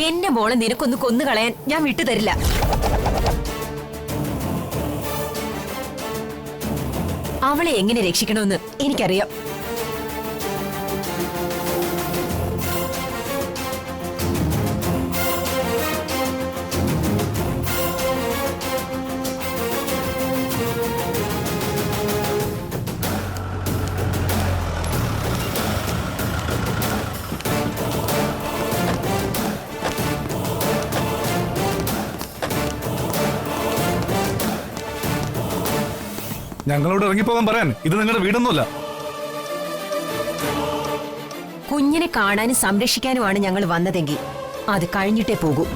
എന്റെ മോളെ നിനക്കൊന്ന് കൊന്നു കളയാൻ ഞാൻ വിട്ടുതരില്ല. അവളെ എങ്ങനെ രക്ഷിക്കണമെന്ന് എനിക്കറിയാം. ഞങ്ങളോട് ഇറങ്ങിപ്പോകാൻ പറയാൻ ഇത് നിങ്ങളുടെ വീടൊന്നുമല്ല. കുഞ്ഞിനെ കാണാനും സംരക്ഷിക്കാനുമാണ് ഞങ്ങൾ വന്നതെങ്കിൽ അത് കഴിഞ്ഞിട്ടേ പോകൂ.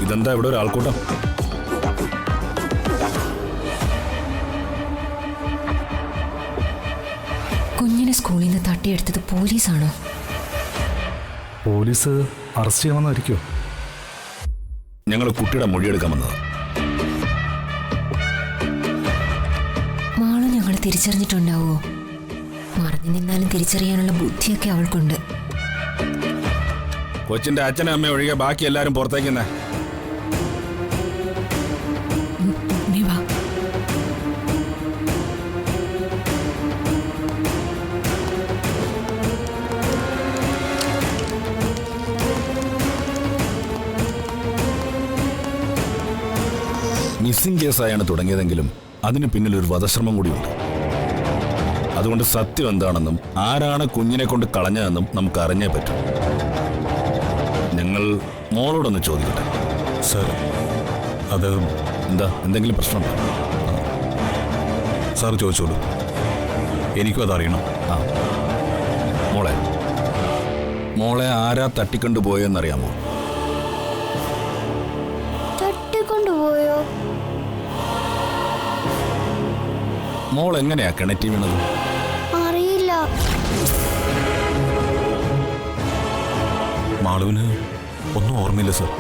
ഇതെന്താ ഇവിടെ ഒരു ആൾക്കൂട്ടം? കുഞ്ഞിനെ സ്കൂളിൽ നിന്ന് തട്ടിയെടുത്തത് പോലീസാണോ? Police arrest ചെയ്യാമെന്നായിരിക്കോ? ഞങ്ങൾ കുട്ടിയുടെ മൊഴിയെടുക്കാൻ വന്നത്. മാളു ഞങ്ങൾ തിരിച്ചറിഞ്ഞിട്ടുണ്ടാവോ? മറഞ്ഞു നിന്നാലും തിരിച്ചറിയാനുള്ള ബുദ്ധിയൊക്കെ അവൾക്കുണ്ട്. കൊച്ചിന്റെ അച്ഛനും അമ്മയും ഒഴികെ ബാക്കി എല്ലാരും പുറത്തേക്കുന്നേ. മിസ്സിംഗ് കേസായാണ് തുടങ്ങിയതെങ്കിലും അതിന് പിന്നിൽ ഒരു വധശ്രമം കൂടിയുണ്ട്. അതുകൊണ്ട് സത്യം എന്താണെന്നും ആരാണ് കുഞ്ഞിനെ കൊണ്ട് കളഞ്ഞതെന്നും നമുക്ക് അറിഞ്ഞേ പറ്റും. ഞങ്ങൾ മോളോടൊന്ന് ചോദിക്കട്ടെ. സർ, അത് എന്തെങ്കിലും പ്രശ്നമുണ്ടോ? സാർ ചോദിച്ചോളൂ, എനിക്കും അതറിയണം. ആ മോളെ ആരാ തട്ടിക്കൊണ്ടുപോയെന്നറിയാമോ? തട്ടിക്കൊണ്ടുപോയോ? മോൾ എങ്ങനെയാ കിണറ്റി വീണത്? അറിയില്ല. മാളുവിന് ഒന്നും ഓർമ്മയില്ല സർ.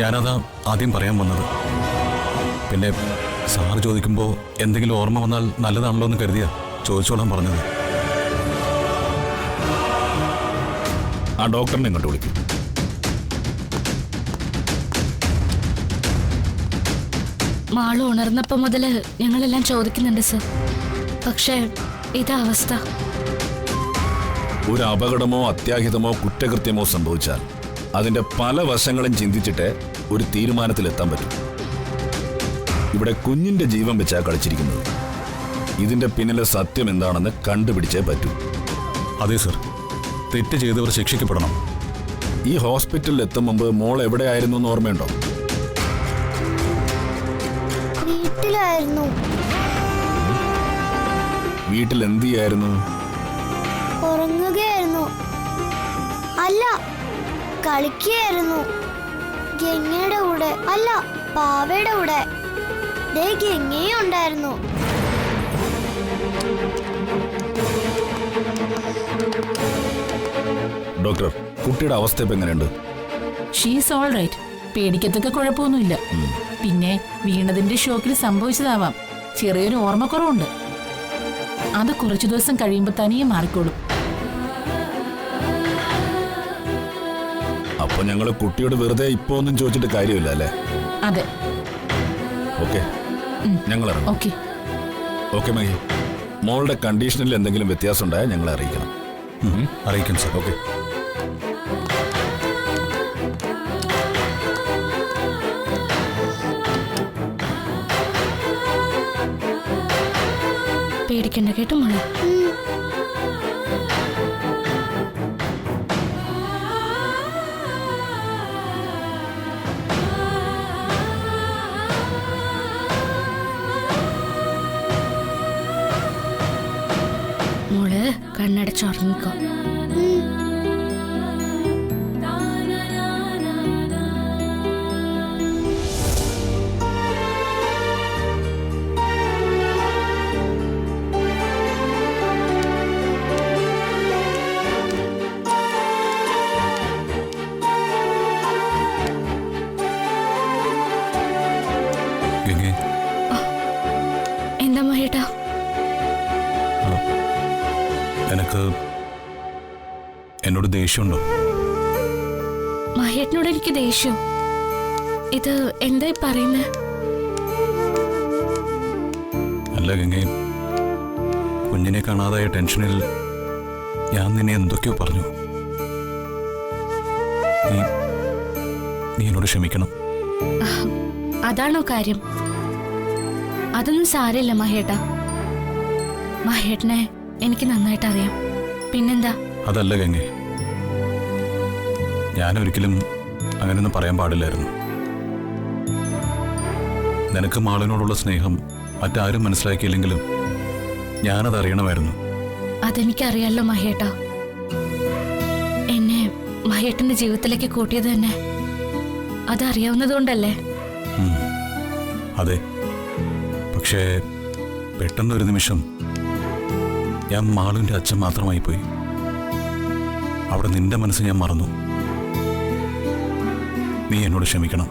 ഞാനതാ ആദ്യം പറയാൻ വന്നത്. പിന്നെ സാർ ചോദിക്കുമ്പോൾ എന്തെങ്കിലും ഓർമ്മ വന്നാൽ നല്ലതാണല്ലോ എന്ന് കരുതിയാ ചോദിച്ചോളാൻ പറഞ്ഞത്. ആ ഡോക്ടറിനെ ഇങ്ങോട്ട് വിളിക്കും. മാളു ഉണർന്നപ്പോ മുതല് ഞങ്ങളെല്ലാം ചോദിക്കുന്നുണ്ട് സർ. പക്ഷേ ഇതാ അവസ്ഥ. ഒരു അപകടമോ അത്യാഹിതമോ കുറ്റകൃത്യമോ സംഭവിച്ചാൽ അതിന്റെ പല വശങ്ങളും ചിന്തിച്ചിട്ട് ഒരു തീരുമാനത്തിലെത്താൻ പറ്റും. ഇവിടെ കുഞ്ഞിന്റെ ജീവൻ വെച്ചാ കളിച്ചിരിക്കുന്നത്. ഇതിന്റെ പിന്നിലെ സത്യം എന്താണെന്ന് കണ്ടുപിടിച്ചേ പറ്റൂ. അതെ സർ, തെറ്റ് ചെയ്തവർ ശിക്ഷിക്കപ്പെടണം. ഈ ഹോസ്പിറ്റലിൽ എത്തും മുമ്പ് മോൾ എവിടെയായിരുന്നു എന്ന് ഓർമ്മയുണ്ടോ? വീട്ടിലായിരുന്നു. വീട്ടിൽ എന്ത് ചെയ്യായിരുന്നു? ഉറങ്ങുകയായിരുന്നു. അല്ല, കളിക്കുകയായിരുന്നു. ഗംഗയുടെ കൂടെ അല്ല, പാവയുടെ കൂടെ. ദേ ഗംഗയും ഉണ്ടായിരുന്നു. ഡോക്ടർ, കുട്ടിയുടെ അവസ്ഥ ഇപ്പൊ എങ്ങനെയുണ്ട്? She's all right. പേടിക്കത്തക്ക കുഴപ്പമൊന്നുമില്ല. പിന്നെ വീണതിന്റെ ഷോക്കിൽ സംഭവിച്ചതാവാം. ചെറിയൊരു ഓർമ്മക്കുറവുണ്ട്. അത് കുറച്ചു ദിവസം കഴിയുമ്പോൾ തനിയെ മാറിക്കോളും. അപ്പൊ ഞങ്ങള് കുട്ടിയോട് വെറുതെ ഇപ്പൊ ഒന്നും ചോദിച്ചിട്ട് കാര്യമില്ല അല്ലേ? അതെ. ഓക്കെ, ഞങ്ങൾ ഇറങ്ങാം. ഓക്കെ ഓക്കെ മഹി, മോളുടെ കണ്ടീഷനിൽ എന്തെങ്കിലും വ്യത്യാസം ഉണ്ടായാൽ ഞങ്ങളെ അറിയിക്കണം. അറിയിക്കാം സർ. ഓക്കെ. പേടിക്കണ്ട കേട്ടോ മോളെ. മോള് കണ്ണടച്ചുറങ്ങിക്കോ. എനിക്ക് എന്നോട് ദേഷ്യമുണ്ടോ? മഹേട്ടനോട് എനിക്ക് ദേഷ്യം. ഇത് എന്തായി പറയുന്നേ? അല്ല ഗംഗേ, കുഞ്ഞിനെ കാണാതായ ടെൻഷനിൽ ഞാൻ നിന്നെ എന്തൊക്കെയോ പറഞ്ഞു. നീ എന്നോട് ക്ഷമിക്കണം. അതാണോ കാര്യം? അതൊന്നും സാരമില്ല മഹേട്ട. മഹേട്ടനെ എനിക്ക് നന്നായിട്ട് അറിയാം. പിന്നെന്താ? അതല്ല ഗംഗേ, ഞാനൊരിക്കലും അങ്ങനെയൊന്നും പറയാൻ പാടില്ലായിരുന്നു. നിനക്ക് മാളിനോടുള്ള സ്നേഹം മറ്റാരും മനസ്സിലാക്കിയില്ലെങ്കിലും ഞാനത് അറിയണമായിരുന്നു. അതെനിക്കറിയാലോ മഹേട്ട. എന്നെ മഹേട്ടന്റെ ജീവിതത്തിലേക്ക് കൂട്ടിയത് തന്നെ അതറിയാവുന്നതുകൊണ്ടല്ലേ? അതെ, പക്ഷേ പെട്ടെന്നൊരു നിമിഷം ഞാൻ മാളുവിന്റെ അച്ഛൻ മാത്രമായി പോയി. അവിടെ നിന്റെ മനസ്സ് ഞാൻ മറന്നു. നീ എന്നോട് ക്ഷമിക്കണം.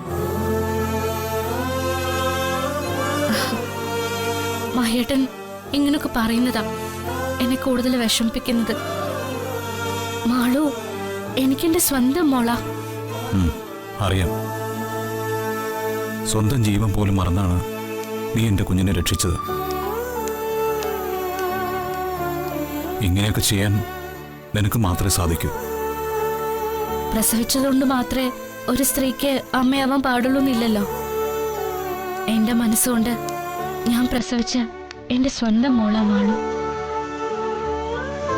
മഹേട്ടൻ ഇങ്ങനൊക്കെ പറയുന്നതാ എന്നെ കൂടുതൽ വിഷമിപ്പിക്കുന്നത്. മാളു എനിക്കെന്റെ സ്വന്തം മോളാ. അറിയാം. സ്വന്തം ജീവൻ പോലും മറന്നാണ് നീ എന്റെ കുഞ്ഞിനെ രക്ഷിച്ചത്. ഇങ്ങനെയൊക്കെ ചെയ്യാൻ നിനക്ക് മാത്രമേ സാധിക്കൂ. പ്രസവിച്ചതുകൊണ്ട് മാത്രമേ ഒരു സ്ത്രീക്ക് അമ്മയാവാൻ പാടുള്ളൂന്നില്ലല്ലോ. എന്റെ മനസ്സുകൊണ്ട് ഞാൻ പ്രസവിച്ച എന്റെ സ്വന്തം മോളാ മാളു.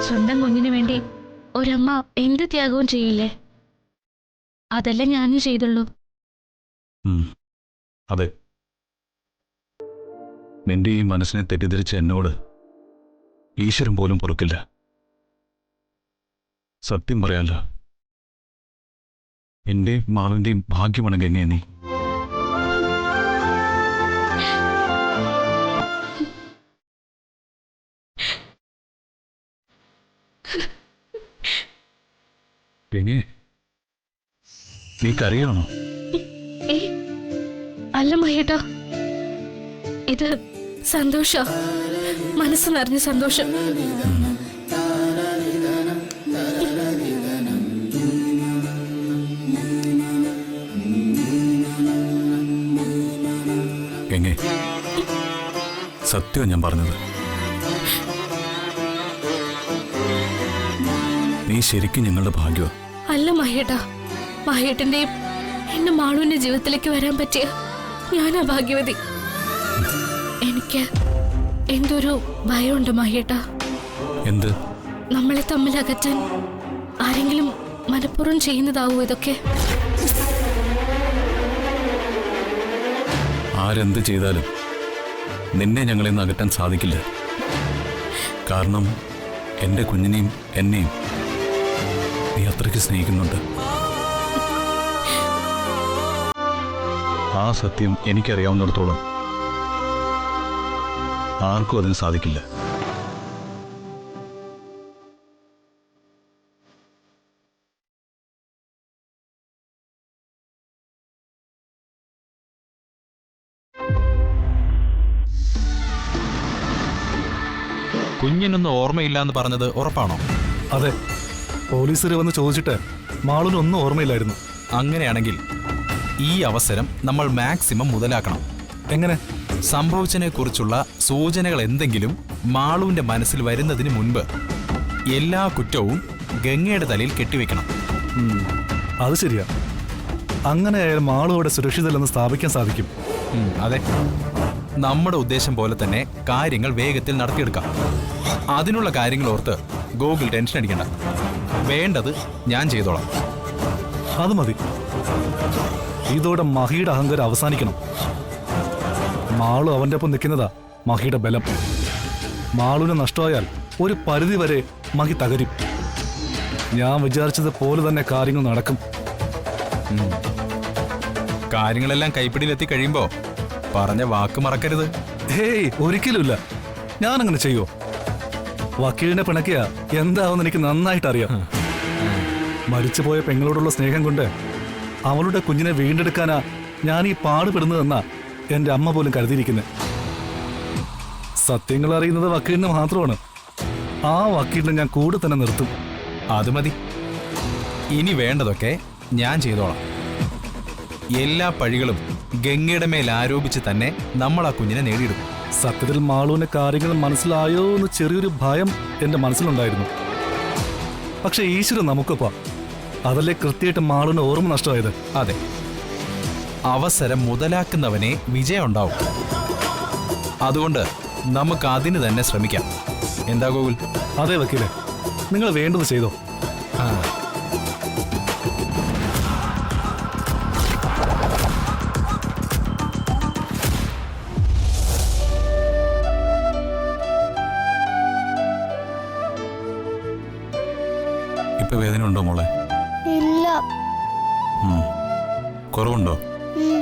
സ്വന്തം കുഞ്ഞിന് വേണ്ടി ഒരമ്മ എന്ത് ത്യാഗവും ചെയ്യില്ലേ? അതല്ലേ ഞാനും ചെയ്തുള്ളൂ. അതെ, നിന്റെ ഈ മനസ്സിനെ തെറ്റിദ്ധരിച്ച എന്നോട് ഈശ്വരൻ പോലും പൊറുക്കില്ല. സത്യം പറയാല്ല, എന്റെയും മാളുവിന്റെയും ഭാഗ്യമാണ് ഗംഗേ നീ. ഗംഗേ, നീ കരയാണോ? അല്ല മഹേട്ടാ, ഇത് സന്തോഷ, മനസ്സ് നിറഞ്ഞ സന്തോഷം. ഗംഗേ, സത്യമാണ് ഞാൻ പറഞ്ഞത്. നീ ശരിക്കും ഞങ്ങളുടെ ഭാഗ്യമാണ്. അല്ല മഹേട്ടാ, മഹേട്ടന്റെയും എന്റെ മാളുവിന്റെ ജീവിതത്തിലേക്ക് വരാൻ പറ്റിയ ഞാനാ ഭാഗ്യവതി. എനിക്ക് എന്തൊരു ഭയമുണ്ട് മഹേട്ടാ. എന്ത്? നമ്മളെ തമ്മിൽ അകറ്റാൻ ആരെങ്കിലും മനഃപൂർവ്വം ചെയ്യുന്നതാവോ ഇതൊക്കെ? ആരെന്ത് ചെയ്താലും നിന്നെ ഞങ്ങളിൽ നിന്ന് അകറ്റാൻ സാധിക്കില്ല. കാരണം എൻ്റെ കുഞ്ഞിനെയും എന്നെയും നീ അത്രയ്ക്ക് സ്നേഹിക്കുന്നുണ്ട്. ആ സത്യം എനിക്കറിയാവുന്നിടത്തോളം ആർക്കും അതിന് സാധിക്കില്ല. കുഞ്ഞിനൊന്നും ഓർമ്മയില്ലാന്ന് പറഞ്ഞത് ഉറപ്പാണോ? അതെ, പോലീസുകാർ വന്ന് ചോദിച്ചിട്ട് മാളിനൊന്നും ഓർമ്മയില്ലായിരുന്നു. അങ്ങനെയാണെങ്കിൽ ഈ അവസരം നമ്മൾ മാക്സിമം മുതലാക്കണം. എങ്ങനെ? സംഭവിച്ചതിനെ കുറിച്ചുള്ള സൂചനകൾ എന്തെങ്കിലും മാളുവിന്റെ മനസ്സിൽ വരുന്നതിന് മുൻപ് എല്ലാ കുറ്റവും ഗംഗയുടെ തലയിൽ കെട്ടിവെക്കണം. അത് ശരിയാ. അങ്ങനെയായാൽ മാളു അവിടെ സുരക്ഷിതല്ലെന്ന് സ്ഥാപിക്കാൻ സാധിക്കും. അതെ, നമ്മുടെ ഉദ്ദേശം പോലെ തന്നെ കാര്യങ്ങൾ വേഗത്തിൽ നടത്തിയെടുക്കാം. അതിനുള്ള കാര്യങ്ങൾ ഓർത്ത് ഗൂഗിൾ ടെൻഷൻ അടിക്കണ്ട. വേണ്ടത് ഞാൻ ചെയ്തോളാം. അത് മതി. ഇതോടെ മഹിയുടെ അഹങ്കാരം അവസാനിക്കണം. മാളു അവന്റെ ഒപ്പം നിൽക്കുന്നതാ മഹിയുടെ ബലം. മാളുവിനെ നഷ്ടമായാൽ ഒരു പരിധി വരെ മഹി തകരും. ഞാൻ വിചാരിച്ചത് പോലെ തന്നെ കാര്യങ്ങൾ നടക്കും. കാര്യങ്ങളെല്ലാം കൈപ്പിടിയിലെത്തി കഴിയുമ്പോ പറഞ്ഞ വാക്ക് മറക്കരുത്. ഹേയ്, ഒരിക്കലുമില്ല. ഞാനങ്ങനെ ചെയ്യോ? വക്കീലിനെ പിണക്കിയ എന്താവെന്ന് എനിക്ക് നന്നായിട്ട് അറിയാം. മരിച്ചുപോയ പെങ്ങളോടുള്ള സ്നേഹം കൊണ്ട് അവളുടെ കുഞ്ഞിനെ വീണ്ടെടുക്കാനാ ഞാൻ ഈ പാടുപെടുന്നതെന്നാ എന്റെ അമ്മ പോലും കരുതിയിരിക്കുന്നത്. സത്യങ്ങൾ അറിയുന്നത് വക്കീലിന് മാത്രമാണ്. ആ വക്കീലിനെ ഞാൻ കൂടെ തന്നെ നിർത്തും. അത് മതി. ഇനി വേണ്ടതൊക്കെ ഞാൻ ചെയ്തോളാം. എല്ലാ പഴികളും ഗംഗയുടെ മേൽ ആരോപിച്ച് തന്നെ നമ്മൾ ആ കുഞ്ഞിനെ നേടിയെടുക്കും. സത്യത്തിൽ മാളുവിന്റെ കാര്യങ്ങൾ മനസ്സിലായോ എന്ന് ചെറിയൊരു ഭയം എന്റെ മനസ്സിലുണ്ടായിരുന്നു. പക്ഷെ ഈശ്വരൻ നമുക്കൊപ്പാ. അതല്ലേ കൃത്യമായിട്ട് മാളുവിന് ഓർമ്മ നഷ്ടമായത്. അതെ, അവസരം മുതലാക്കുന്നവനെ വിജയം ഉണ്ടാവും. അതുകൊണ്ട് നമുക്ക് അതിന് തന്നെ ശ്രമിക്കാം. എന്താ ഗോകുൽ? അതെ വക്കീലെ, നിങ്ങൾ വേണ്ടത് ചെയ്തോ. ആ, ഇപ്പൊ വേദന ഉണ്ടോ മോളെ? ഇല്ല. കുറവുണ്ടോ? ഉം.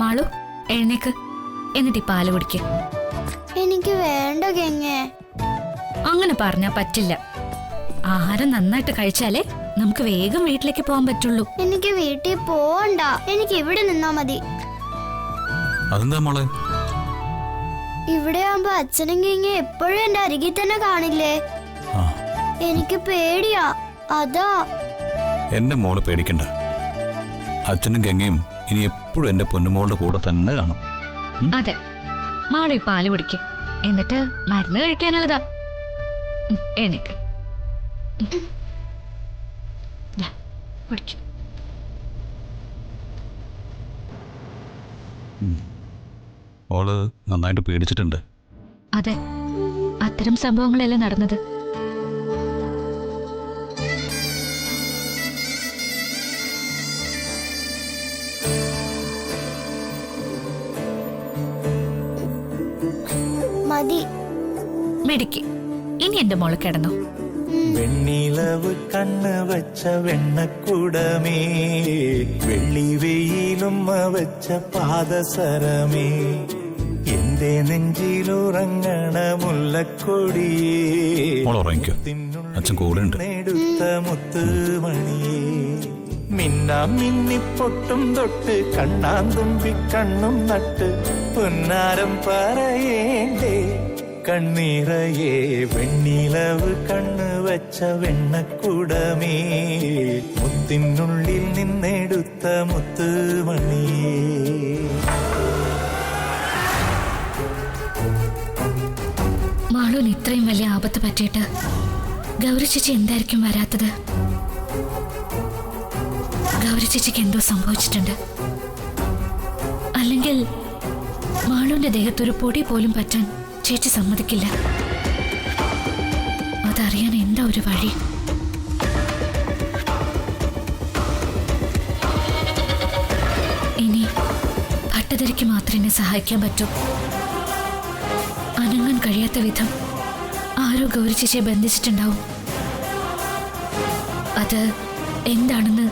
മാളു എഴുന്നേക്ക്, എന്നിട്ട് ഈ പാല് കുടിക്ക. എനിക്ക് വേണ്ട ഗംഗേ. അങ്ങനെ പറഞ്ഞാ പറ്റില്ല. ആഹാരം നന്നായിട്ട് കഴിച്ചാലേ നമുക്ക് വേഗം വീട്ടിലേക്ക് പോകാൻ പറ്റുള്ളൂ. എനിക്ക് വീട്ടിൽ പോവണ്ട, എനിക്ക് ഇവിടെ നിന്നാ മതി. അതെന്താ മോളെ? ഇവിടെ ആവുമ്പോ അച്ഛനും ഗംഗയും എപ്പോഴും എന്റെ അരികിൽ തന്നെ കാണില്ലേ. ആ, എനിക്ക് പേടിയാ, അതാ. എന്റെ മോള് പേടിക്കണ്ട. അച്ഛനും ഗംഗയും ഇനി എപ്പോഴും എന്റെ പൊന്നുമോളുടെ കൂടെ തന്നെ കാണും. അതെ, മാളു ഈ പാല് കുടിക്ക, എന്നിട്ട് മരുന്ന് കഴിക്കാനുള്ളതാ. എഴുന്നേക്ക്. കുടിക്കും. മോള് നന്നായിട്ട് പേടിച്ചിട്ടുണ്ട്. അതെ, അത്തരം സംഭവങ്ങളല്ലേ നടന്നത്. മതി. മെടിക്ക്. ഇനി എന്റെ മോള് കിടന്നു. വെണ്ണിലവ് കണ്ണ് വച്ച വെണ്ണക്കൂടമേ, വെള്ളി വെയിലുമ്മ വച്ച പാദസരമേ, എന്റെ നെഞ്ചിലുറങ്ങണ മുല്ലക്കൊടിയേ, മോൾ ഉറങ്ങിക്കോ, അച്ഛൻ കൂടെ ഉണ്ട്. എടുത്ത മുത്തുമണിയേ, മിന്നാം മിന്നിപ്പൊട്ടും തൊട്ട് കണ്ണാന്തുമ്പി കണ്ണും നട്ട് പൊന്നാരം പറയേണ്ടേ കണ്ണീറയേ, വെണ്ണിലവ് കണ്ണ് വച്ച വെണ്ണക്കൂടമേ, മുത്തിനുള്ളിൽ നിന്നെടുത്ത മുത്തുമണിയേ. മാളൂന് ഇത്രയും വലിയ ആപത്ത് പറ്റിയിട്ട് ഗൗരി ചേച്ചി എന്തായിരിക്കും വരാത്തത്? ഗൗരി ചേച്ചിക്ക് എന്തോ സംഭവിച്ചിട്ടുണ്ട്. അല്ലെങ്കിൽ മാളൂന്റെ ദേഹത്തൊരു പൊടി പോലും പറ്റാൻ ചേച്ചി സമ്മതിക്കില്ല. അതറിയാൻ എന്താ ഒരു വഴി? ഇനി ഭട്ടതിരിക്ക് മാത്രമേ സഹായിക്കാൻ പറ്റൂ. അനങ്ങാൻ കഴിയാത്ത വിധം ആരോ ഗൗരി ചേച്ചിയെ ബന്ധിച്ചിട്ടുണ്ടാവും. അത് എന്താണെന്ന്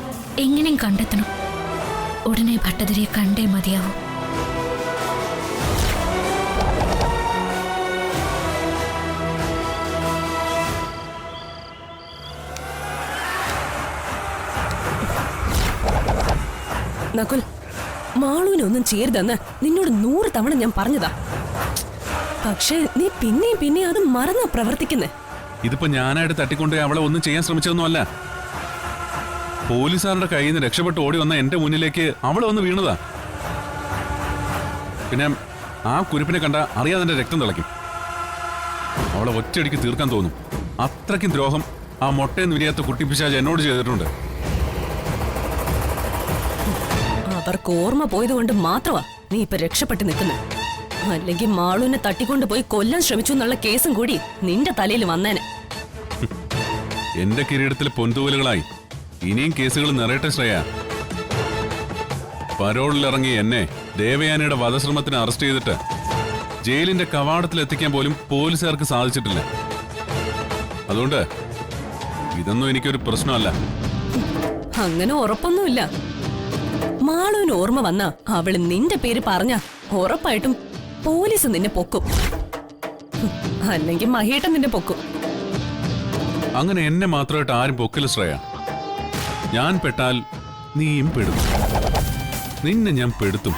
എങ്ങനെയും കണ്ടെത്തണം. ഉടനെ ഭട്ടതിരിയെ കണ്ടേ മതിയാവും. നകുൽ, മാളൂനൊന്നും ചെയ്യരുതെന്ന് നിന്നോട് 100 തവണ ഞാൻ പറഞ്ഞതാ. പക്ഷേ നീ പിന്നെയും അത് മറന്നാ പ്രവർത്തിക്കുന്നേ. ഇതിപ്പോ ഞാനായിട്ട് തട്ടിക്കൊണ്ടേ അവളെ ഒന്നും ചെയ്യാൻ ശ്രമിച്ചതൊന്നുമല്ല. പോലീസുകാരുടെ കയ്യിൽ നിന്ന് രക്ഷപ്പെട്ട് ഓടി വന്ന എന്റെ മുന്നിലേക്ക് അവളെ ഒന്ന് വീണതാ. പിന്നെ ആ കുരിപ്പിനെ കണ്ട അറിയാതെ എന്റെ രക്തം തിളയ്ക്കും. അവളെ ഒറ്റയടിക്ക് തീർക്കാൻ തോന്നും. അത്രയ്ക്കും ദ്രോഹം ആ മൊട്ടയെന്ന് വിരിയാത്ത കുട്ടിപ്പിശാച് എന്നോട് ചെയ്തിട്ടുണ്ട്. അവർക്ക് ഓർമ്മ പോയതുകൊണ്ട് മാത്രമാ നീ ഇപ്പൊ രക്ഷപ്പെട്ട് നിൽക്കുന്നത്. അല്ലെങ്കിൽ മാളൂനെ തട്ടിക്കൊണ്ട് പോയി കൊല്ലാൻ ശ്രമിച്ചു എന്നുള്ള കേസും കൂടി നിന്റെ തലയിൽ വന്നേനെ. എന്റെ കിരീടത്തിൽ പൊന്തൂവലുകളായി ഇനിയും കേസുകൾ നിറയട്ടെ ശ്രേയ. പരോളിലിറങ്ങി എന്നെ ദേവയാനിയുടെ വധശ്രമത്തിന് അറസ്റ്റ് ചെയ്തിട്ട് ജയിലിന്റെ കവാടത്തിൽ എത്തിക്കാൻ പോലും പോലീസുകാർക്ക് സാധിച്ചിട്ടില്ല. അതുകൊണ്ട് ഇതൊന്നും എനിക്കൊരു പ്രശ്നമല്ല. അങ്ങനെ ഉറപ്പൊന്നുമില്ല. മാളൂന് ഓർമ്മ വന്ന അവള് നിന്റെ പേര് പറഞ്ഞ ഉറപ്പായിട്ടും പോലീസ് നിന്നെ പൊക്കും. അല്ലെങ്കിൽ മഹേട്ടൻ നിന്നെ പൊക്കും. അങ്ങനെ എന്നെ മാത്രമായിട്ട് ആരും പൊക്കില്ല ശ്രേയ. ഞാൻ പെട്ടാൽ നീയും പെടും. നിന്നെ ഞാൻ പെടുത്തും.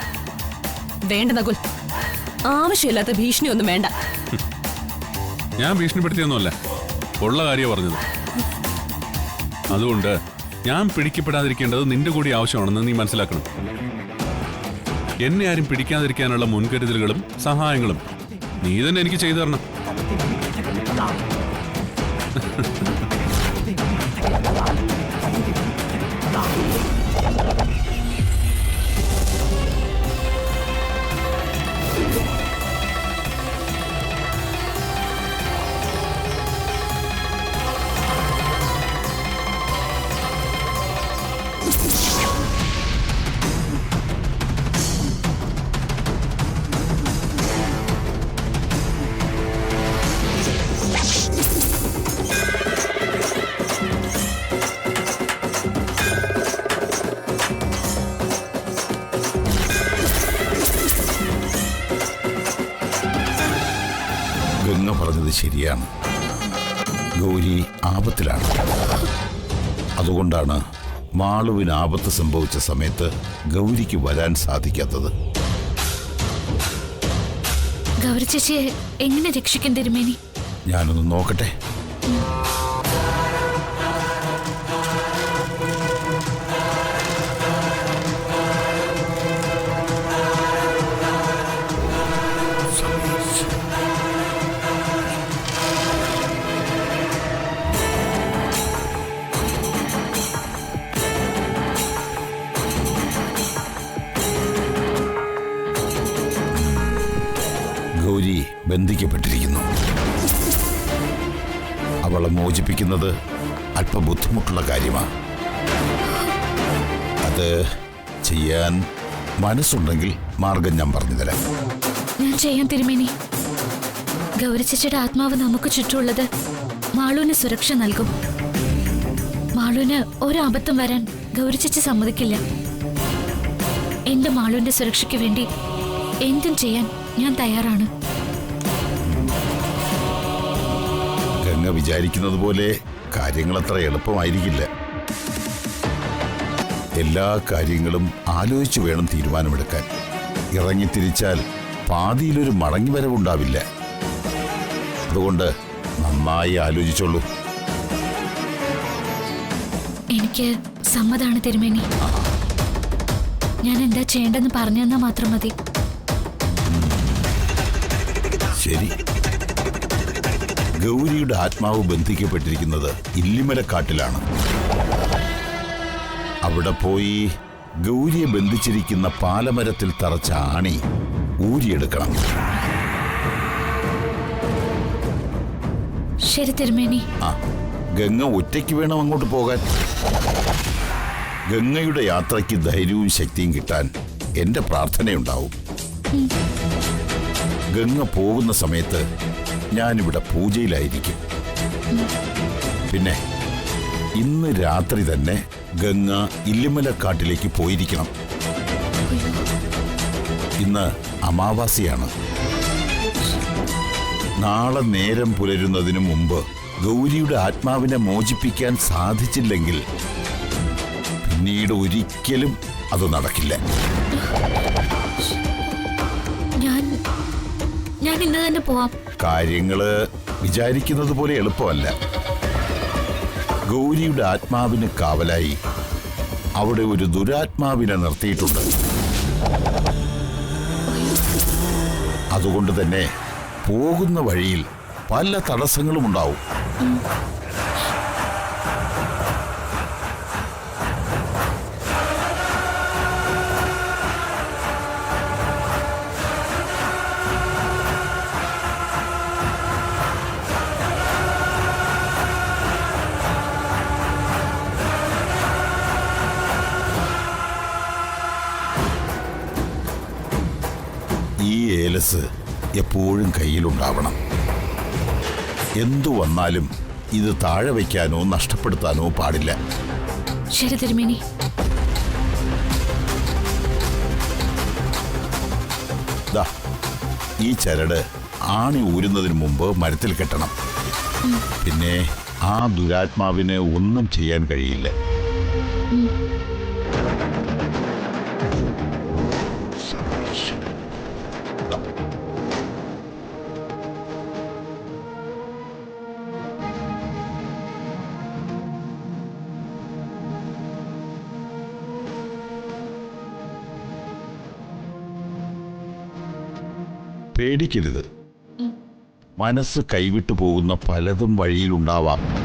വേണ്ട നകുൽ, ആവശ്യമില്ലാത്ത ഭീഷണിയൊന്നും വേണ്ട. ഞാൻ ഭീഷണിപ്പെടുത്തിയൊന്നുമല്ല, ഉള്ള കാര്യം പറഞ്ഞത്. അതുകൊണ്ട് ഞാൻ പിടിക്കപ്പെടാതിരിക്കേണ്ടത് നിന്റെ കൂടി ആവശ്യമാണെന്ന് നീ മനസ്സിലാക്കണം. എന്നെ ആരും പിടിക്കാതിരിക്കാനുള്ള മുൻകരുതലുകളും സഹായങ്ങളും നീ തന്നെ എനിക്ക് ചെയ്തു തരണം. ഗംഗ പറഞ്ഞത് ശരിയാണ്. ഗൗരി ആപത്തിലാണ്. അതുകൊണ്ടാണ് മാളുവിന് ആപത്ത് സംഭവിച്ച സമയത്ത് ഗൗരിക്ക് വരാൻ സാധിക്കാത്തത്. ഗൗരി ചേച്ചിയെ എങ്ങനെ രക്ഷിക്കാൻ തിരുമേനി? ഞാനൊന്ന് നോക്കട്ടെ. ഗൗരി ബന്ധിക്കപ്പെട്ടിരിക്കുന്നു. അവളെ മോചിപ്പിക്കുന്നത് അല്പം ബുദ്ധിമുട്ടുള്ള കാര്യമാണ്. അത് ചെയ്യാൻ മനസ്സുണ്ടെങ്കിൽ മാർഗം ഞാൻ പറഞ്ഞു തരാം. ഞാൻ ചെയ്യാൻ തിരുമേനി. ഗൗരി ചേച്ചിയുടെ ആത്മാവ് നമുക്ക് ചുറ്റുമുള്ളത് മാളുവിന് സുരക്ഷ നൽകും. മാളുവിന് ഒരു അബദ്ധം വരാൻ ഗൗരി ചേച്ചി സമ്മതിക്കില്ല. എന്റെ മാളുവിന്റെ സുരക്ഷയ്ക്ക് വേണ്ടി എന്തും ചെയ്യാൻ ഞാൻ തയ്യാറാണ്. ഗംഗ വിചാരിക്കുന്നത് പോലെ കാര്യങ്ങൾ അത്ര എളുപ്പമായിരിക്കില്ല. എല്ലാ കാര്യങ്ങളും ആലോചിച്ചു വേണം തീരുമാനമെടുക്കാൻ. ഇറങ്ങിത്തിരിച്ചാൽ പാതിയിലൊരു മടങ്ങിവരവുണ്ടാവില്ല. അതുകൊണ്ട് നന്നായി ആലോചിച്ചോളൂ. എനിക്ക് സമ്മതാണ് തിരുമേനി. ഞാൻ എന്താ ചെയ്യേണ്ടെന്ന് പറഞ്ഞു തന്നാൽ മാത്രം മതി. ശരി. ഗൗരിയുടെ ആത്മാവ് ബന്ധിക്കപ്പെട്ടിരിക്കുന്നത് ഇല്ലിമലക്കാട്ടിലാണ്. അവിടെ പോയി ഗൗരിയെ ബന്ധിച്ചിരിക്കുന്ന പാലമരത്തിൽ തറച്ച ആണി ഊരിയെടുക്കണം. ശരി തിരുമേനി. ഗംഗ ഒറ്റയ്ക്ക് വേണം അങ്ങോട്ട് പോകാൻ. ഗംഗയുടെ യാത്രയ്ക്ക് ധൈര്യവും ശക്തിയും കിട്ടാൻ എന്റെ പ്രാർത്ഥനയുണ്ടാവും. ഗംഗ പോകുന്ന സമയത്ത് ഞാനിവിടെ പൂജയിലായിരിക്കും. പിന്നെ ഇന്ന് രാത്രി തന്നെ ഗംഗ ഇല്ലിമലക്കാട്ടിലേക്ക് പോയിരിക്കണം. ഇന്ന് അമാവാസിയാണ്. നാളെ നേരം പുലരുന്നതിന് മുമ്പ് ഗൗരിയുടെ ആത്മാവിനെ മോചിപ്പിക്കാൻ സാധിച്ചില്ലെങ്കിൽ പിന്നീട് ഒരിക്കലും അത് നടക്കില്ല. ഞാൻ ഇന്ന് തന്നെ പോവാം. കാര്യങ്ങള് വിചാരിക്കുന്നത് പോലെ എളുപ്പമല്ല. ഗൗരിയുടെ ആത്മാവിന് കാവലായി അവിടെ ഒരു ദുരാത്മാവിനെ നിർത്തിയിട്ടുണ്ട്. അതുകൊണ്ട് തന്നെ പോകുന്ന വഴിയിൽ പല തടസ്സങ്ങളും ഉണ്ടാവും. ഈ ഏലസ് എപ്പോഴും കയ്യിലുണ്ടാവണം. എന്തു വന്നാലും ഇത് താഴെ വയ്ക്കാനോ നഷ്ടപ്പെടുത്താനോ പാടില്ല. ശരി തിരുമേനി. ദാ ഈ ചരട് ആണി ഊരുന്നതിന് മുമ്പ് മരത്തിൽ കെട്ടണം. പിന്നെ ആ ദുരാത്മാവിന് ഒന്നും ചെയ്യാൻ കഴിയില്ല. പേടിക്കരുത്. മനസ്സ് കൈവിട്ടു പോകുന്ന പലതും വഴിയിലുണ്ടാവാം.